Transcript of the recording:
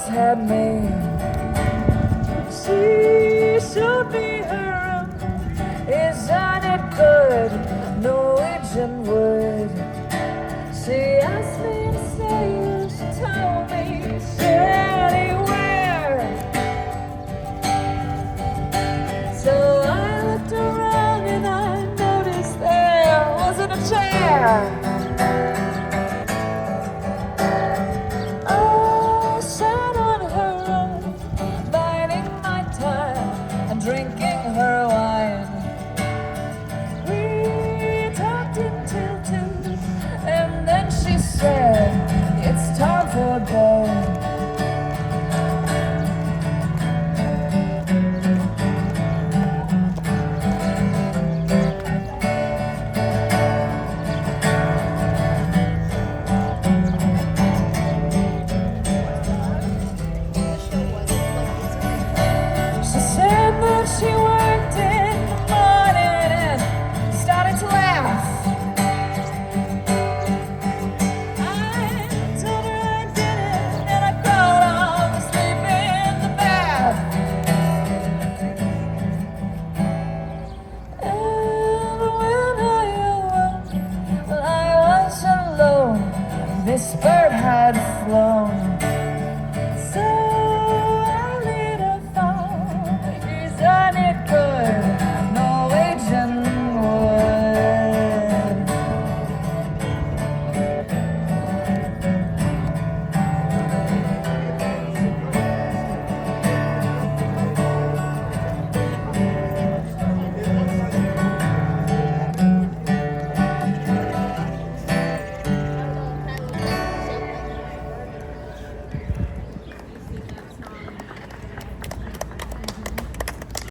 had me. She showed me her room. Isn't it good? Norwegian wood. She asked me to stay, she told me anywhere. So I looked around and I noticed there wasn't a chair. I sat on her rug, biding my time and drinking her wine. We talked until 2, and then she said, "It's time for bed." She said that she worked in the morning and started to laugh. I told her I didn't, and I crawled off to sleep in the bath. And when I awoke, well, I was alone. This bird had flown.